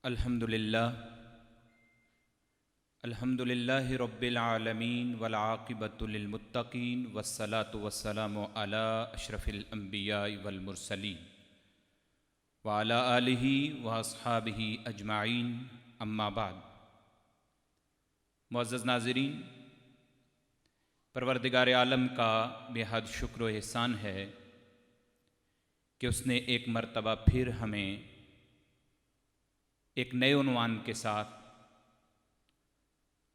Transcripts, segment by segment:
अल्हम्दुलिल्लाह अल्हम्दुलिल्लाहि रब्बिल आलमीन वल आक़िबतु लिल मुत्तक़ीन वस्सलातु वस्सलामु अला अशरफिल अंबियाइ वल मुरसलीन व अला आलिहि व अस्हाबिहि अजमाइन अम्मा बाद। मुअज़्ज़ज़ नाज़रीन, परवरदिगार आलम का बेहद शुक्र व एहसान है कि उसने एक मर्तबा फिर हमें एक नए उन्वान के साथ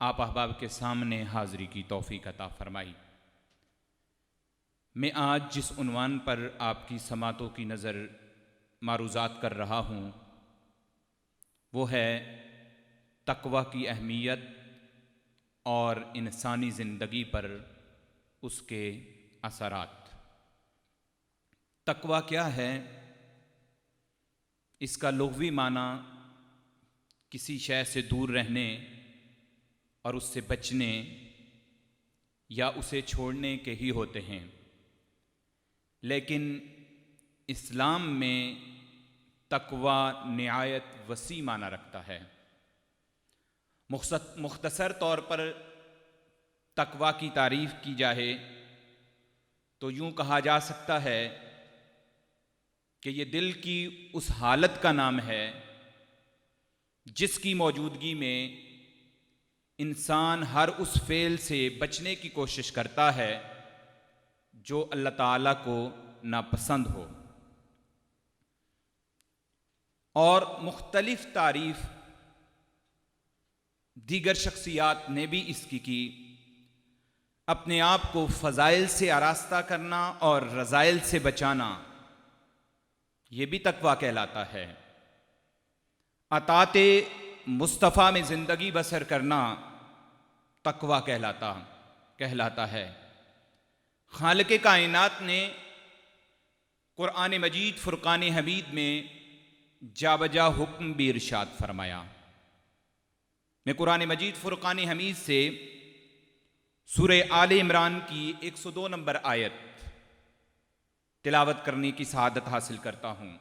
आप अहबाब के सामने हाज़री की तौफ़ीक़ अता फ़रमाई। मैं आज जिस उन्वान पर आपकी समातों की नज़र मारूज़ात कर रहा हूँ वो है तक़वा की अहमियत और इंसानी ज़िंदगी पर उसके असरात। तक़वा क्या है? इसका लुग़वी माना किसी शय से दूर रहने और उससे बचने या उसे छोड़ने के ही होते हैं, लेकिन इस्लाम में तक़वा निहायत वसी माना रखता है। मुख्तसर तौर पर तक़वा की तारीफ़ की जाए तो यूँ कहा जा सकता है कि ये दिल की उस हालत का नाम है जिसकी मौजूदगी में इंसान हर उस फ़ेल से बचने की कोशिश करता है जो अल्लाह ताला को नापसंद हो। और मुख्तलिफ तारीफ़ दीगर शख्सियात ने भी इसकी की। अपने आप को फ़ज़ाइल से आरास्ता करना और रज़ाइल से बचाना ये भी तक़वा कहलाता है। अताते मुस्तफ़ा में ज़िंदगी बसर करना तक़वा कहलाता है। खालिक़े कायनात ने कुरान मजीद फ़ुरक़ान हमीद में जाबजा हुक्म भी इरशाद फरमाया। मैं कुरान मजीद फ़ुरक़ान हमीद से सूरह आले इमरान की 102 नंबर आयत तिलावत करने की सआदत हासिल करता हूँ।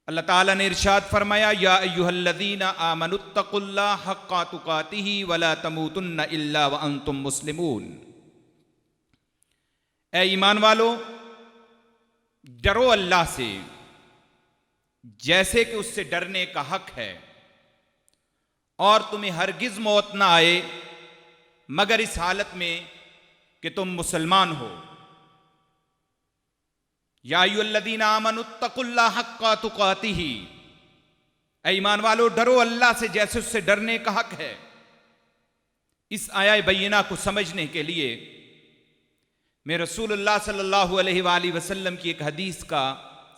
अल्लाह ताला ने इरशाद फरमाया, या अय्युहल्लज़ीना आमनुत्तक़ुल्लाह हक़्क़ा तुक़ातिही वला तमूतुन्ना इल्ला व अंतुम मुस्लिमून। ए ईमान वालो, डरो अल्लाह से जैसे कि उससे डरने का हक है, और तुम्हें हरगिज मौत ना आए मगर इस हालत में कि तुम मुसलमान हो। या अय्युहल्लज़ीना आमनुत्तक़ुल्लाह हक़्क़ा तुक़ातिही, ऐ ईमान वालो डरो अल्लाह से जैसे उससे डरने का हक है। इस आया बैयिना को समझने के लिए मैं रसूलुल्लाह सल्लल्लाहु अलैहि वसल्लम की एक हदीस का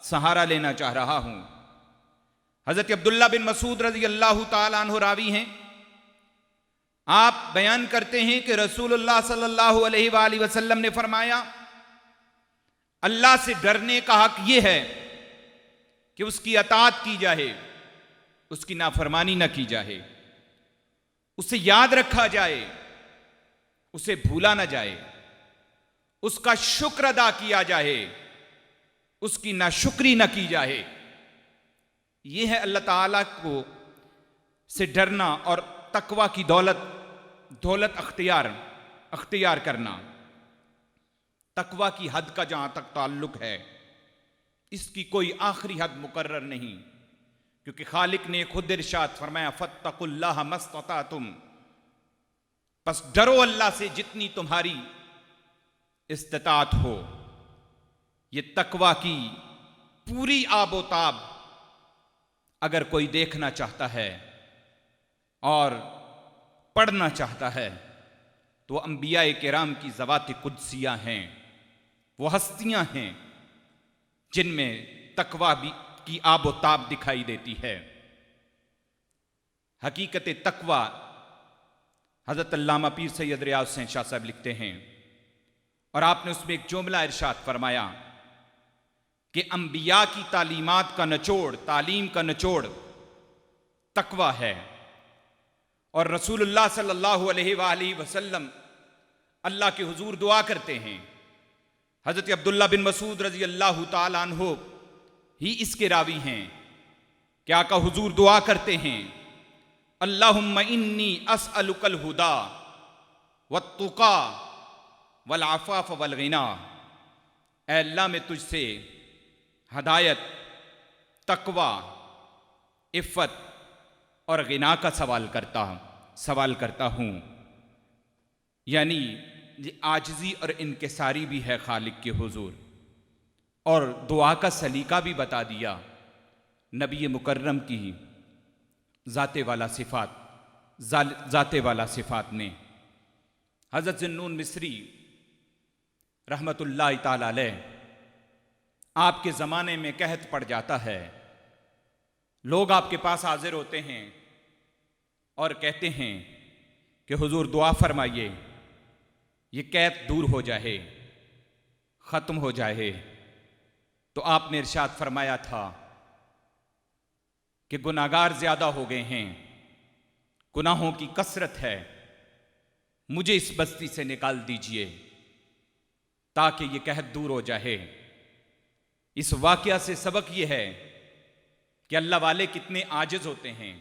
सहारा लेना चाह रहा हूँ। हज़रत अब्दुल्ला बिन मसूद रज़ी अल्लाह ताला अन्हु रावी हैं। आप बयान करते हैं कि रसूलुल्लाह सल्लल्लाहु अलैहि वसल्लम ने फरमाया, अल्लाह से डरने का हक यह है कि उसकी अताअत की जाए, उसकी नाफरमानी न की जाए, उसे याद रखा जाए, उसे भूला न जाए, उसका शुक्र अदा किया जाए, उसकी नाशुक्री न की जाए। यह है अल्लाह ताला को से डरना और तक़वा की दौलत अख्तियार करना। तक़वा की हद का जहां तक ताल्लुक है, इसकी कोई आखिरी हद मुकर्रर नहीं, क्योंकि खालिक ने खुद इरशाद फरमाया, फत्तकुल्लाह मस्ततातुम, बस डरो अल्लाह से जितनी तुम्हारी इस्तिताअत हो। ये तक़वा की पूरी आबोताब अगर कोई देखना चाहता है और पढ़ना चाहता है तो अंबिया किराम की ज़वात कुदसियाँ हैं, वो हस्तियाँ हैं जिनमें तक़वा की आबोताब दिखाई देती है। हकीकत तक़वा हज़रत अल्लामा पीर सैयद रियाज़ हुसैन शाह साहब लिखते हैं, और आपने उसमें एक जुमला इरशाद फरमाया कि अंबिया की तालीमात का निचोड़, तालीम का निचोड़ तक़वा है। और रसूलुल्लाह सल्लल्लाहु अलैहि वसल्लम अल्लाह के हुजूर दुआ करते हैं। हज़रत अब्दुल्ला बिन मसूद रज़ी अल्लाह ताला अन्हु ही इसके रावी हैं कि आका हुजूर दुआ करते हैं, अल्लाहुम्मा इन्नी अस्अलुकल हुदा वत्तुका वल आफाफ वल गिना। ऐ अल्लाह, मैं तुझसे हदायत, तकवा, इफ़्फ़त और गिना का सवाल करता हूँ। यानी ये आजिज़ी और इनकिसारी भी है खालिक के हुजूर। और दुआ का सलीका भी बता दिया नबी मुकर्रम की ज़ाते वाला सिफ़ात ने। हज़रत ज़ुन्नून मिस्री रहमतुल्लाह ताला अलैह, आपके ज़माने में कहत पड़ जाता है, लोग आपके पास हाजिर होते हैं और कहते हैं कि हुजूर दुआ फरमाइए, ये कैद दूर हो जाए, ख़त्म हो जाए। तो आपने इरशाद फरमाया था कि गुनाहगार ज़्यादा हो गए हैं, गुनाहों की कसरत है, मुझे इस बस्ती से निकाल दीजिए ताकि ये कहत दूर हो जाए। इस वाक़या से सबक ये है कि अल्लाह वाले कितने आजिज़ होते हैं,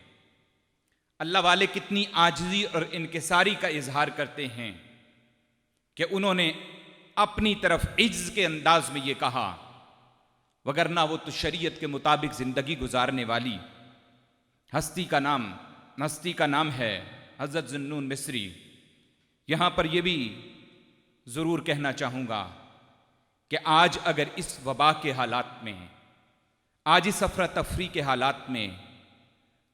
अल्लाह वाले कितनी आजिज़ी और इनकिसारी का इजहार करते हैं कि उन्होंने अपनी तरफ इज्ज़ के अंदाज में ये कहा, वगरना वो तो शरीयत के मुताबिक ज़िंदगी गुजारने वाली हस्ती का नाम है हज़रत ज़ुन्नून मिस्री। यहाँ पर यह भी ज़रूर कहना चाहूँगा कि आज अगर इस वबा के हालात में, आज इस अफरा तफरी के हालात में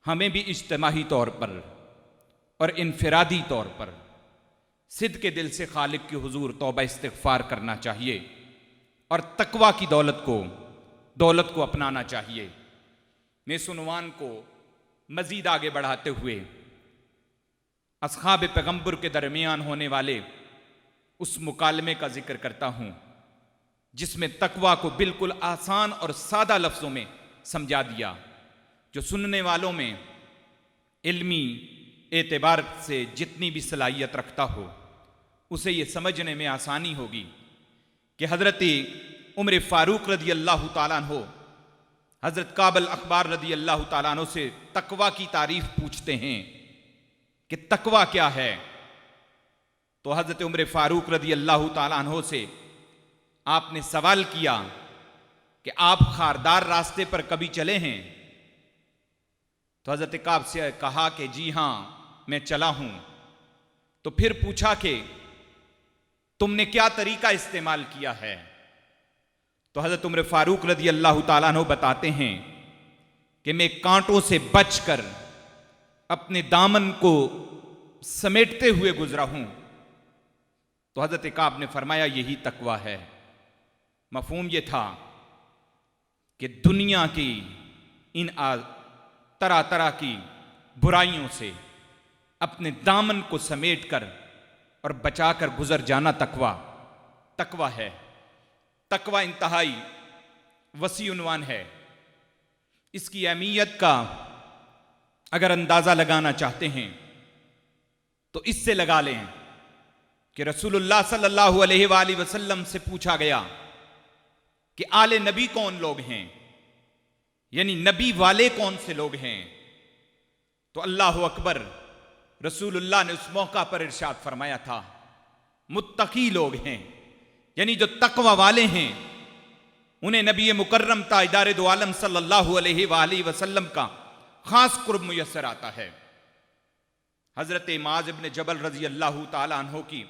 हमें भी इज्तिमाही तौर पर और इनफरादी तौर पर सिद्क़ के दिल से खालिक के हुजूर तौबा इस्तिग़फ़ार करना चाहिए और तकवा की दौलत को अपनाना चाहिए। मैं इस उन्वान को मज़ीद आगे बढ़ाते हुए अस्हाब पैगंबर के दरमियान होने वाले उस मुकालमे का जिक्र करता हूँ जिसमें तकवा को बिल्कुल आसान और सादा लफ्ज़ों में समझा दिया, जो सुनने वालों में इल्मी एतबार से जितनी भी सलाहियत रखता हो उसे ये समझने में आसानी होगी कि हज़रत उमर फ़ारूक रदी अल्लाह ताला अन्हो हज़रत काबल अखबार रदी अल्लाह ताला अन्हो से तकवा की तारीफ़ पूछते हैं कि तकवा क्या है। तो हज़रत उमर फ़ारूक रदी अल्लाह ताला अन्हो से आपने सवाल किया कि आप खारदार रास्ते पर कभी चले हैं? तो हज़रत काब से कहा कि जी हाँ, मैं चला हूं। तो फिर पूछा कि तुमने क्या तरीका इस्तेमाल किया है? तो हज़रत उमर फ़ारूक रदी अल्लाह ताला अन्हु बताते हैं कि मैं कांटों से बचकर अपने दामन को समेटते हुए गुजरा हूं। तो हज़रत काब ने फरमाया यही तकवा है। मफ़हूम ये था कि दुनिया की इन तरह तरह की बुराइयों से अपने दामन को समेटकर और बचाकर गुजर जाना तकवा है। तकवा इंतहाई वसी उन्वान है। इसकी अहमियत का अगर अंदाज़ा लगाना चाहते हैं तो इससे लगा लें कि रसूलुल्लाह सल्लल्लाहु अलैहि वसल्लम से पूछा गया कि आले नबी कौन लोग हैं, यानी नबी वाले कौन से लोग हैं। तो अल्लाह अकबर, रसूलुल्लाह ने उस मौका पर इरशाद फरमाया था मुत्तकी लोग हैं, यानी जो तकवा वाले हैं उन्हें नबी मुकर्रम ताजदार दो आलम सल्लल्लाहु अलैहि वसल्लम का खास कुर्ब मुयस्सर आता है। हजरत माज इब्न जबल रजी अल्लाह ताला अन्हो की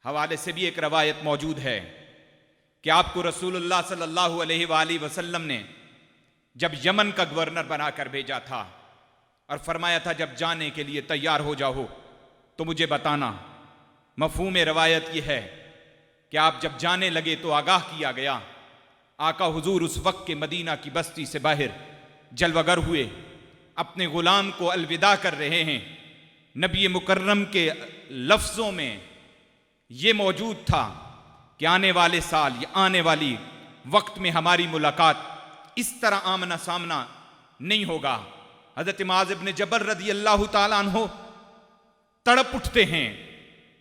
हवाले से भी एक रवायत मौजूद है कि आपको रसूलुल्लाह सल्लल्लाहु अलैहि वसल्लम ने जब यमन का गवर्नर बनाकर भेजा था और फरमाया था जब जाने के लिए तैयार हो जाओ तो मुझे बताना। मफहूम रवायत यह है कि आप जब जाने लगे तो आगाह किया गया। आका हुजूर उस वक्त के मदीना की बस्ती से बाहर जलवगर हुए, अपने गुलाम को अलविदा कर रहे हैं। नबी मुकर्रम के लफ्ज़ों में ये मौजूद था कि आने वाले साल या आने वाली वक्त में हमारी मुलाकात इस तरह आमना सामना नहीं होगा। हज़रत मुआज़ इब्न जबल रज़ी अल्लाह ताला अन्हु तड़प उठते हैं।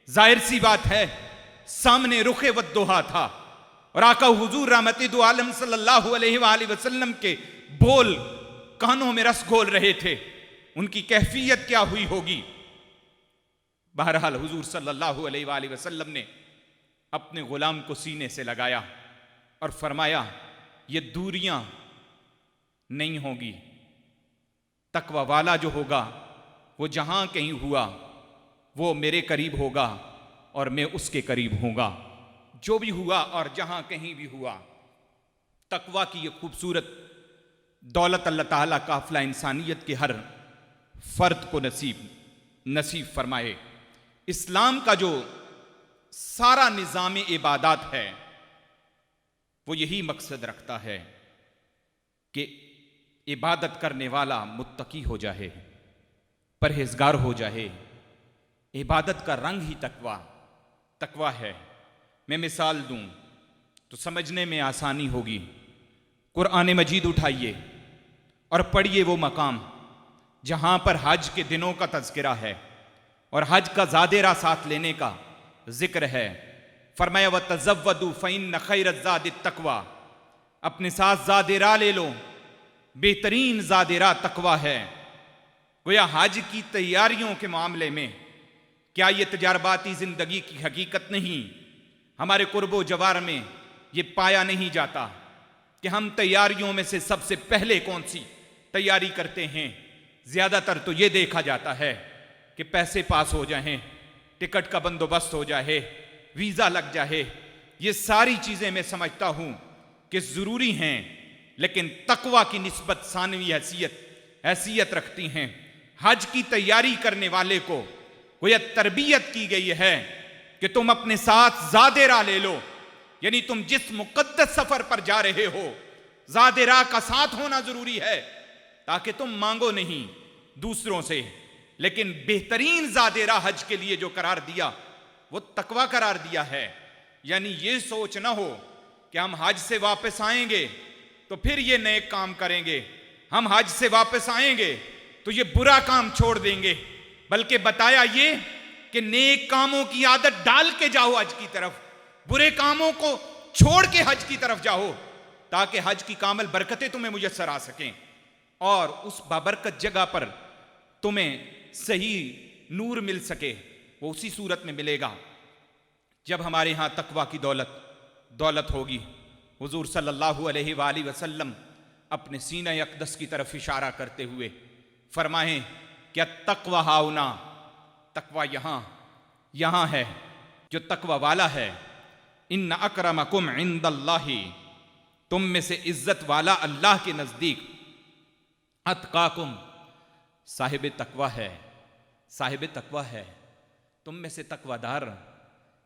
जाहिर सी बात है सामने रुखे वद्दुहा था और आका हुजूर रहमत दो आलम सल्लल्लाहु अलैहि वसल्लम के बोल कानों में रस घोल रहे थे, उनकी कैफियत क्या हुई होगी। बहरहाल हुजूर सल्लल्लाहु अलैहि वसल्लम ने अपने गुलाम को सीने से लगाया और फरमाया, ये दूरियां नहीं होगी। तकवा वाला जो होगा वो जहां कहीं हुआ वो मेरे करीब होगा और मैं उसके करीब होगा। जो भी हुआ और जहां कहीं भी हुआ, तकवा की ये खूबसूरत दौलत अल्लाह ताला काफिला इंसानियत के हर फर्द को नसीब फरमाए। इस्लाम का जो सारा निज़ाम इबादत है वो यही मकसद रखता है कि इबादत करने वाला मुत्तकी हो जाए, परहेजगार हो जाए। इबादत का रंग ही तकवा है। मैं मिसाल दूं तो समझने में आसानी होगी। कुरान मजीद उठाइए और पढ़िए वो मकाम जहां पर हज के दिनों का तज़किरा है और हज का ज़ादेरा साथ लेने का जिक्र है। फरमाया व तज़व्वदू फ़इन्न खैरज़्ज़ादित तक़वा, अपने साथ ज़ादेरा ले लो, बेहतरीन ज़ादेरा तकवा है। गोया हज की तैयारियों के मामले में क्या ये तजर्बाती ज़िंदगी की हकीकत नहीं? हमारे कुर्बो जवार में ये पाया नहीं जाता कि हम तैयारियों में से सबसे पहले कौन सी तैयारी करते हैं। ज़्यादातर तो ये देखा जाता है कि पैसे पास हो जाएं, टिकट का बंदोबस्त हो जाए, वीज़ा लग जाए। ये सारी चीज़ें मैं समझता हूँ कि ज़रूरी हैं, लेकिन तकवा की निस्बत सानवी हैसियत रखती हैं। हज की तैयारी करने वाले को गोया तरबियत की गई है कि तुम अपने साथ ज़ादेरा ले लो, यानी तुम जिस मुक़द्दस सफ़र पर जा रहे हो ज़ादेरा का साथ होना ज़रूरी है, ताकि तुम मांगो नहीं दूसरों से। लेकिन बेहतरीन ज़ादेरा हज के लिए जो करार दिया वो तकवा करार दिया है। यानी ये सोच ना हो कि हम हज से वापस आएंगे तो फिर ये नए काम करेंगे, हम हज से वापस आएंगे तो ये बुरा काम छोड़ देंगे, बल्कि बताया ये कि नेक कामों की आदत डाल के जाओ हज की तरफ, बुरे कामों को छोड़ के हज की तरफ जाओ, ताकि हज की कामल बरकतें तुम्हें मुयस्सर आ सकें और उस बाबरकत जगह पर तुम्हें सही नूर मिल सके। वो उसी सूरत में मिलेगा जब हमारे यहाँ तकवा की दौलत होगी। हुजूर सल्लल्लाहु अलैहि वसल्लम अपने सीना अक़दस की तरफ इशारा करते हुए फरमाएं क्या तकवा हाउना, तकवा यहाँ है। जो तकवा वाला है, इन्न अक्रमकुम इंदल्लाहि, तुम में से इज्जत वाला अल्लाह के नज़दीक, अतकाकुम, साहिब तकवा है। तुम में से तकवादार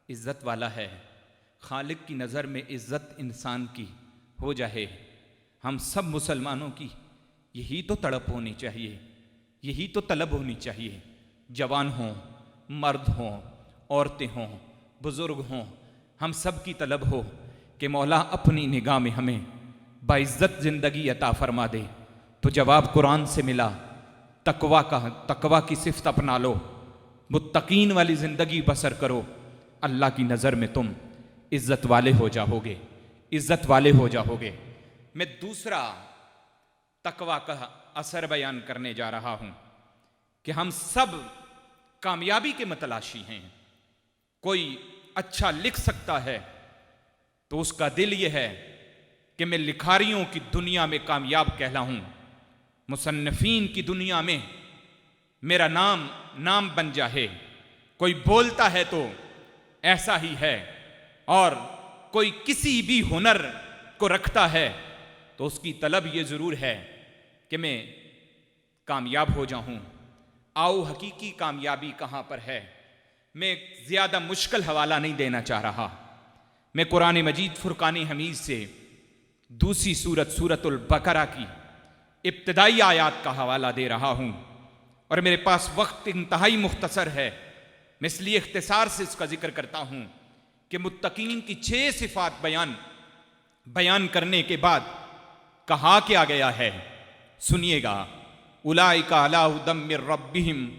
इज्जत वाला है। खालिक की नज़र में इज्जत इंसान की हो जाए। हम सब मुसलमानों की यही तो तड़प होनी चाहिए, यही तो तलब होनी चाहिए। जवान हों, मर्द हों, औरतें हों, बुज़ुर्ग हों, हम सब की तलब हो कि मौला अपनी निगाह में हमें बाइज्जत ज़िंदगी अता फरमा दे। तो जवाब कुरान से मिला, तकवा की सिफ़त अपना लो, मुत्तकीन वाली ज़िंदगी बसर करो। अल्लाह की नज़र में तुम इज़्ज़त वाले हो जाओगे। मैं दूसरा तकवा का असर बयान करने जा रहा हूं कि हम सब कामयाबी के मतलाशी हैं। कोई अच्छा लिख सकता है तो उसका दिल यह है कि मैं लिखारियों की दुनिया में कामयाब कहलाऊं, मुसन्निफीन की दुनिया में मेरा नाम बन जाए। कोई बोलता है तो ऐसा ही है, और कोई किसी भी हुनर को रखता है तो उसकी तलब ये ज़रूर है कि मैं कामयाब हो जाऊं। आओ हकीकी कामयाबी कहाँ पर है, मैं ज़्यादा मुश्किल हवाला नहीं देना चाह रहा। मैं कुरान मजीद फुरकान हमीद से दूसरी सूरतुल बकरा की इब्तिदाई आयात का हवाला दे रहा हूँ, और मेरे पास वक्त इंतहाई मुख्तसर है, मैं इसलिए इख्तिसार से इसका जिक्र करता हूँ कि मुत्तकीन की 6 सिफात बयान करने के बाद कहा क्या गया है, सुनिएगा। उलाइका अला हुदम मिर रब्बिहिम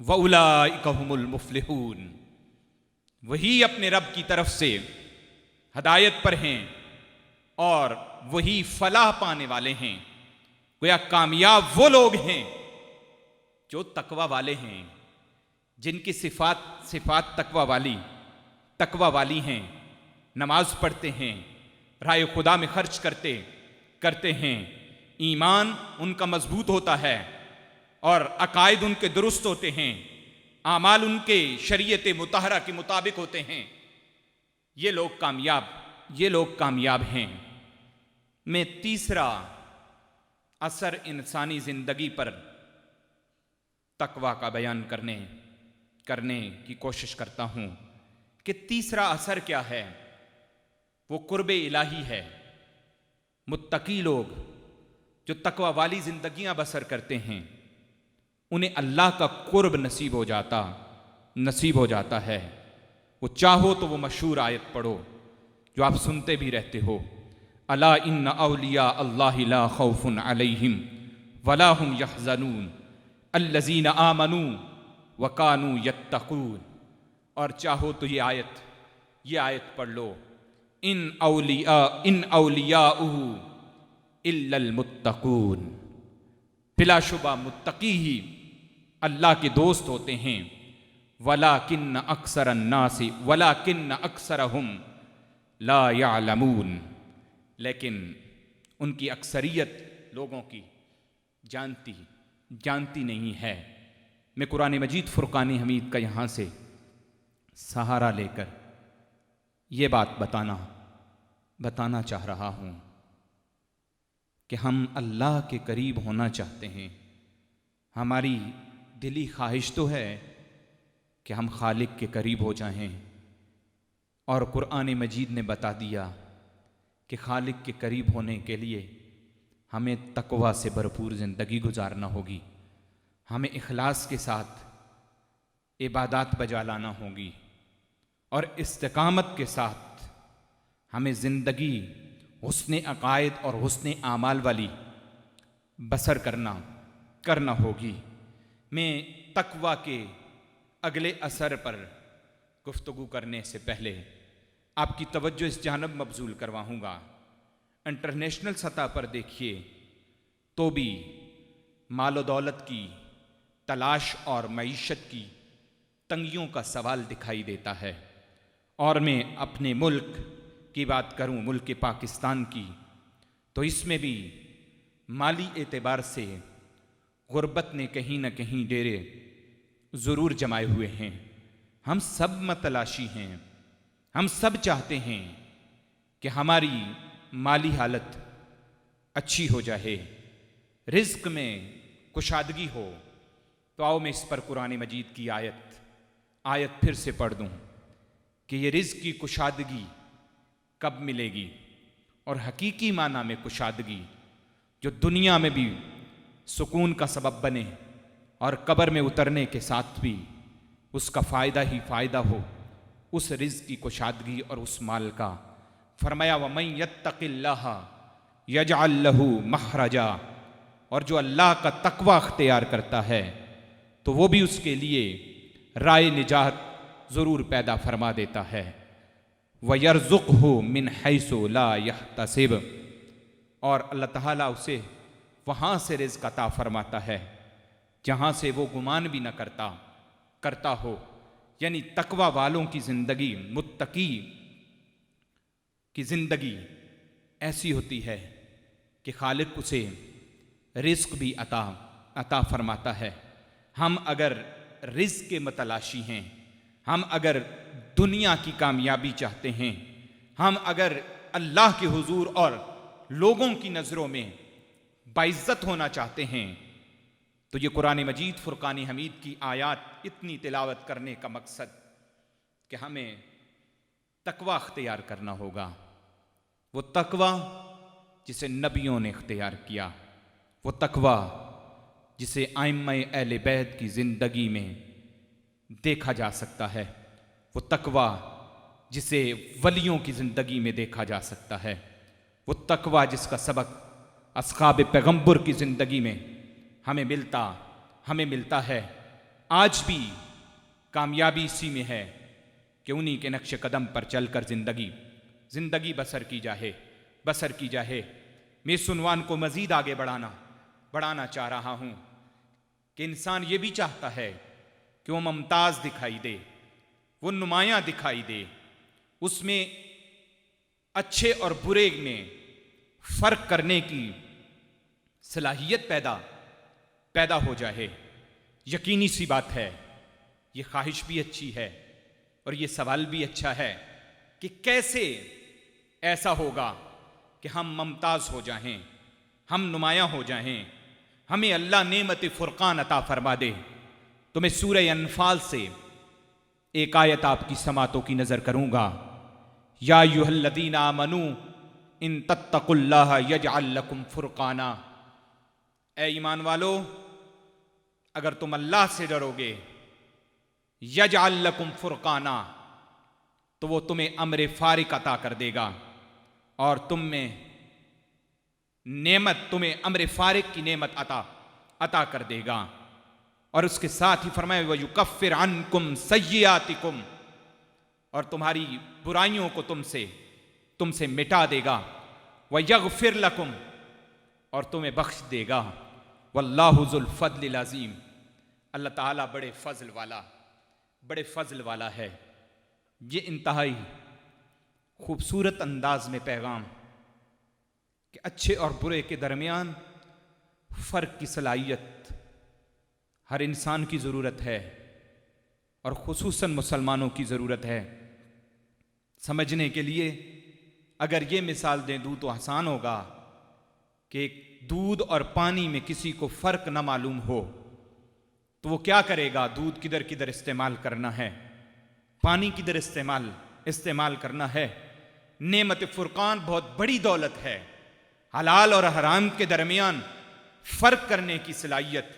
व उलाइका हुमुल मुफ्लिहून, वही अपने रब की तरफ से हदायत पर हैं और वही फलाह पाने वाले हैं। गोया कामयाब वो लोग हैं जो तकवा वाले हैं, जिनकी सिफात तकवा वाली हैं, नमाज पढ़ते हैं, राय खुदा में खर्च करते हैं, ईमान उनका मजबूत होता है और अकायद उनके दुरुस्त होते हैं, आमाल उनके शरीयत मुतहरा के मुताबिक होते हैं। ये लोग कामयाब हैं। मैं तीसरा असर इंसानी जिंदगी पर तकवा का बयान करने की कोशिश करता हूं कि तीसरा असर क्या है। वो कुर्बे इलाही है। मुत्तकी लोग जो तकवा वाली जिंदगियां बसर करते हैं, उन्हें अल्लाह का कुर्ब नसीब हो जाता है। वो चाहो तो वो मशहूर आयत पढ़ो जो आप सुनते भी रहते हो, अला इन्ना औलिया अल्लाहि ला खौफुन अलैहिम वला हुम यहज़नून अल्लज़ीना आमनू व कानू यत्तक़ून। और चाहो तो ये आयत पढ़ लो, इन औलियाउहु इल्लल मुत्तक़ून। बिलाशुबा मुत्तकी ही अल्लाह के दोस्त होते हैं। वलाकिन्न अक्सरहुम ला यअलमून। लेकिन उनकी अक्सरियत लोगों की जानती नहीं है। मैं कुरान मजीद फुरकान हमीद का यहाँ से सहारा लेकर ये बात बताना चाह रहा हूँ कि हम अल्लाह के करीब होना चाहते हैं। हमारी दिली ख्वाहिश तो है कि हम खालिक के करीब हो जाएं, और कुरान मजीद ने बता दिया कि खालिक के करीब होने के लिए हमें तकवा से भरपूर ज़िंदगी गुजारना होगी, हमें इखलास के साथ इबादत बजा लाना होगी, और इस्तिकामत के साथ हमें ज़िंदगी हुस्ने अकायद और हुस्ने आमाल वाली बसर करना होगी। मैं तकवा के अगले असर पर गुफ्तगू करने से पहले आपकी तवज्जो इस जानब मबजूल करवाऊँगा। इंटरनेशनल सतह पर देखिए तो भी मालो दौलत की तलाश और मईशत की तंगियों का सवाल दिखाई देता है। और मैं अपने मुल्क की बात करूं, मुल्क पाकिस्तान की, तो इसमें भी माली एतबार से गुर्बत ने कहीं न कहीं डेरे ज़रूर जमाए हुए हैं। हम सब मतलाशी हैं, हम सब चाहते हैं कि हमारी माली हालत अच्छी हो जाए, रिज़्क़ में कुशादगी हो। तो आओ मैं इस पर कुरान मजीद की आयत फिर से पढ़ दूं कि ये रिज़्क़ की कुशादगी कब मिलेगी, और हकीकी माना में कुशादगी जो दुनिया में भी सुकून का सबब बने और कब्र में उतरने के साथ भी उसका फ़ायदा ही फ़ायदा हो, उस रिज़्क़ की कुशादगी और उस माल का। फरमाया वमन यत्तक़िल्लाह यजअल लहू मखरजा। और जो अल्लाह का तकवा अख्तियार करता है तो वो भी उसके लिए राय निजात ज़रूर पैदा फरमा देता है। वयरज़ुक़हु मिन हैसु ला यहतसिब। और अल्लाह ताला उसे वहाँ से रिज़्क़ अता फरमाता है जहाँ से वो गुमान भी न करता हो। यानी तकवा वालों की ज़िंदगी, मुत्तकी की ज़िंदगी ऐसी होती है कि खालिक उसे रिज़्क़ भी अता फरमाता है। हम अगर रिज़्क़ के मतलाशी हैं, हम अगर दुनिया की कामयाबी चाहते हैं, हम अगर अल्लाह के हुजूर और लोगों की नज़रों में बाइज़्ज़त होना चाहते हैं, तो ये कुरान मजीद फुरकान हमीद की आयत इतनी तिलावत करने का मकसद कि हमें तकवा अख्तियार करना होगा। वो तकवा जिसे नबियों ने अख्तियार किया, वो तकवा जिसे आइम्मा अहले बैत की ज़िंदगी में देखा जा सकता है, वो तकवा जिसे वलियों की ज़िंदगी में देखा जा सकता है, वो तकवा जिसका सबक अस्हाब पैगंबर की ज़िंदगी में हमें मिलता है। आज भी कामयाबी इसी में है कि उन्हीं के नक्श कदम पर चलकर ज़िंदगी बसर की जाए। मैं इस उन्वान को मज़ीद आगे बढ़ाना बढ़ाना चाह रहा हूं कि इंसान ये भी चाहता है कि वो मुमताज दिखाई दे, वो नुमायां दिखाई दे, उसमें अच्छे और बुरे में फर्क करने की सलाहियत पैदा हो जाए। यकीनी सी बात है, ये ख्वाहिश भी अच्छी है और ये सवाल भी अच्छा है कि कैसे ऐसा होगा कि हम मुमताज हो जाएं, हम नुमायां हो जाएं, हमें अल्लाह नेमत फुरकान अता फरमा दे। तो मैं सूरह अनफाल से एक आयत आपकी समातों की नजर करूंगा। या अय्युहल्लज़ीना आमनू इन तत्तकुल्लाह यजअल लकुम फुरकाना। ए ईमान वालो, अगर तुम अल्लाह से डरोगे, यजअल लकुम फुरकाना, तो वो तुम्हें अम्र फारिक अता कर देगा और तुम्हें अम्र फारिक की नेमत अता कर देगा। और उसके साथ ही फरमाया व युकफ्फिर अन्कुम सय्यिआतिकुम, और तुम्हारी बुराइयों को तुमसे मिटा देगा। व यगफिर लकुम, और तुम्हें बख्श देगा। वल्लाहु ज़ुल फ़ज़्लिल अज़ीम, अल्लाह ताला बड़े फजल वाला है। ये इंतहाई खूबसूरत अंदाज में पैगाम कि अच्छे और बुरे के दरमियान फ़र्क की सलाहियत हर इंसान की ज़रूरत है और ख़ुसूसन मुसलमानों की ज़रूरत है। समझने के लिए अगर ये मिसाल दें दूँ तो आसान होगा कि दूध और पानी में किसी को फ़र्क ना मालूम हो तो वो क्या करेगा? दूध किधर किधर इस्तेमाल करना है, पानी किधर इस्तेमाल करना है। नेमत फुरकान बहुत बड़ी दौलत है। हलाल और हराम के दरमियान फ़र्क करने की सलाहियत,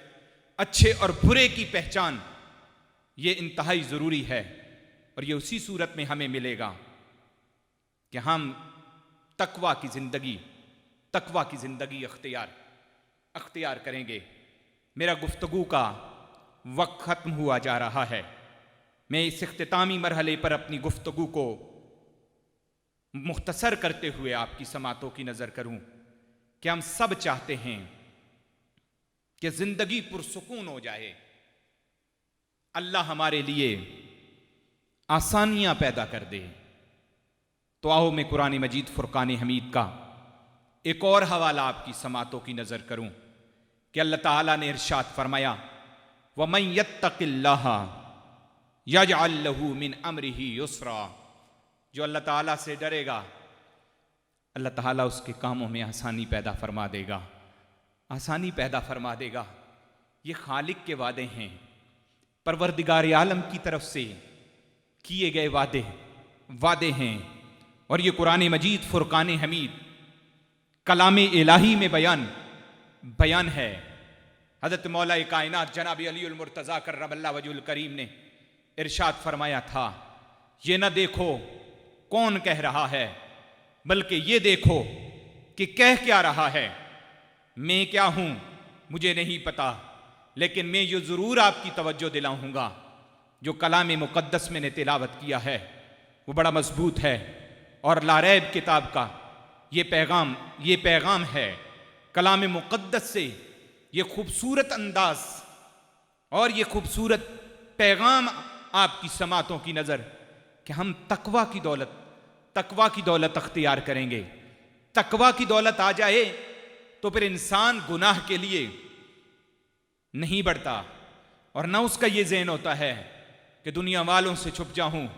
अच्छे और बुरे की पहचान, ये इंतहाई ज़रूरी है। और ये उसी सूरत में हमें मिलेगा कि हम तकवा की ज़िंदगी अख्तियार करेंगे। मेरा गुफ्तगू का वक्त ख़त्म हुआ जा रहा है। मैं इस इख्तितामी मरहले पर अपनी गुफ्तगू को मुख्तसर करते हुए आपकी समातों की नज़र करूं कि हम सब चाहते हैं कि ज़िंदगी पुरसुकून हो जाए, अल्लाह हमारे लिए आसानियां पैदा कर दे। तो आओ मैं कुरान मजीद फुरकान हमीद का एक और हवाला आपकी समातों की नज़र करूं कि अल्लाह ताला ने इरशाद फरमाया वमन यत्तकिल्लाह यजअल लहू मिन अम्रिही युस्रा। जो अल्लाह ताला से डरेगा, अल्लाह ताला उसके कामों में आसानी पैदा फरमा देगा। ये खालिक के वादे हैं, परवरदिगार आलम की तरफ से किए गए वादे हैं। और ये कुरान मजीद फुरकान हमीद कलाम इलाही में बयान है। हज़रत मौला कायनात जनाब अलीउल मुर्तज़ा कर्रमल्लाहु वजहुल करीम ने इरशाद फरमाया था, ये न देखो कौन कह रहा है, बल्कि ये देखो कि कह क्या रहा है। मैं क्या हूं मुझे नहीं पता, लेकिन मैं ये ज़रूर आपकी तवज्जो दिलाऊंगा। जो कलाम मुक़द्दस मैंने तिलावत किया है वो बड़ा मजबूत है और लारैब किताब का ये पैगाम है। कलाम मुक़द्दस से ये खूबसूरत अंदाज और ये खूबसूरत पैगाम आपकी समातों की नज़र कि हम तकवा की दौलत अख्तियार करेंगे। तकवा की दौलत आ जाए तो फिर इंसान गुनाह के लिए नहीं बढ़ता और ना उसका ये ज़हन होता है कि दुनिया वालों से छुप जाऊं,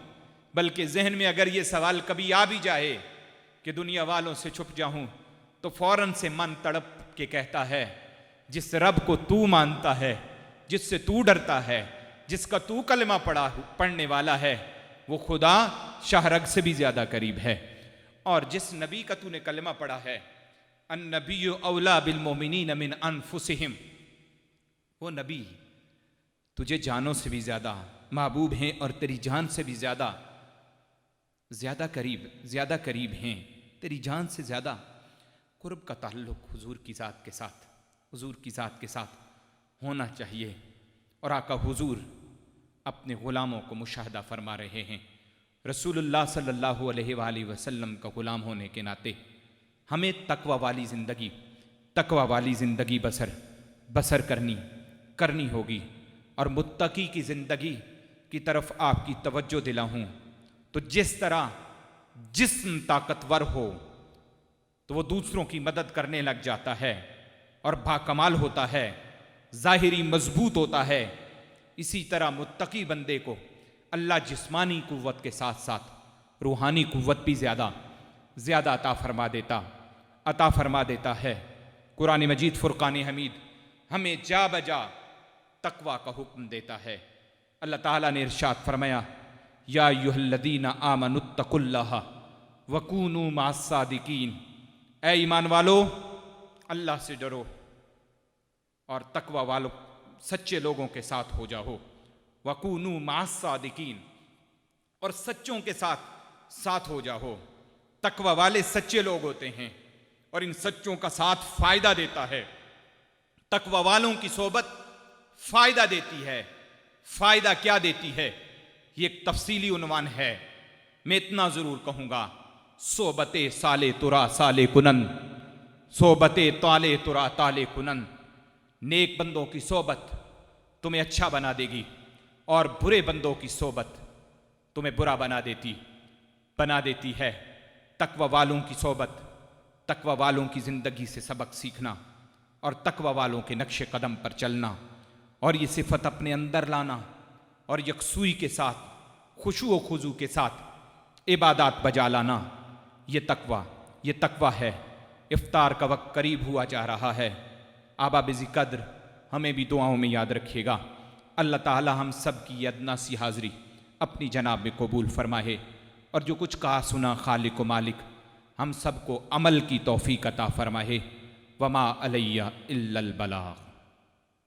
बल्कि जहन में अगर ये सवाल कभी आ भी जाए कि दुनिया वालों से छुप जाऊं तो फौरन से मन तड़प के कहता है, जिस रब को तू मानता है, जिससे तू डरता है, जिसका तू कलमा पढ़ने वाला है, वो खुदा शाहरग से भी ज़्यादा करीब है। और जिस नबी का तूने कलमा पढ़ा है, अन्नबिय्यु औला बिल मोमिनीन मिन अनफुसिहिम, वो नबी तुझे जानों से भी ज़्यादा महबूब हैं और तेरी जान से भी ज़्यादा करीब हैं। तेरी जान से ज़्यादा कुर्ब का ताल्लुक हुजूर की ज़ात के साथ होना चाहिए। और आका हुजूर अपने ग़ुलामों को मुशाहदा फरमा रहे हैं। रसूलुल्लाह सल्लल्लाहु अलैहि वसल्लम का ग़ुलाम होने के नाते हमें तकवा वाली ज़िंदगी तकवा वाली ज़िंदगी बसर करनी होगी। और मुत्तकी की ज़िंदगी की तरफ आपकी तवज्जो दिलाऊं तो जिस तरह जिस्म ताकतवर हो तो वो दूसरों की मदद करने लग जाता है और बाकमाल होता है, ज़ाहिरी मजबूत होता है। इसी तरह मुत्तकी बंदे को अल्लाह जिस्मानी कुव्वत के साथ साथ रूहानी कुव्वत भी ज़्यादा अता फरमा देता है। कुरान मजीद फुरकान हमीद हमें जा बजा तकवा का हुक्म देता है। अल्लाह ताला ने इरशाद फरमाया, या अय्युहल्लज़ीना आमनुत्तकुल्लाह वकूनू मास्सादिकीन, ऐ ईमान वालो अल्लाह से डरो और तकवा वालों सच्चे लोगों के साथ हो जाओ। वकूनू मास्सादिकीन, और सच्चों के साथ हो जाओ। तकवा वाले सच्चे लोग होते हैं और इन सच्चों का साथ फायदा देता है। तकवा वालों की सोबत फायदा देती है। फायदा क्या देती है ये एक तफसीली उन्वान है। मैं इतना जरूर कहूंगा, सोबते साले तुरा साले कुनन, सोबते ताले तुरा ताले कुनन। नेक बंदों की सोबत तुम्हें अच्छा बना देगी और बुरे बंदों की सोबत तुम्हें बुरा बना देती है। तकवा वालों की सोबत, तकवा वालों की ज़िंदगी से सबक सीखना और तकवा वालों के नक्शे कदम पर चलना और ये सिफत अपने अंदर लाना और यकसुई के साथ, खुशू व खुजू के साथ इबादत बजा लाना, ये तकवा है। इफ्तार का वक्त करीब हुआ जा रहा है। आबा बिज़ी कद्र हमें भी दुआओं में याद रखिएगा। अल्लाह ताला हम सब की अदना सी हाज़री अपनी जनाब में कबूल फरमाए और जो कुछ कहा सुना खालिक व मालिक हम सबको अमल की तौफीक अता फरमाए। वमा अलैया इल्लल बलाग।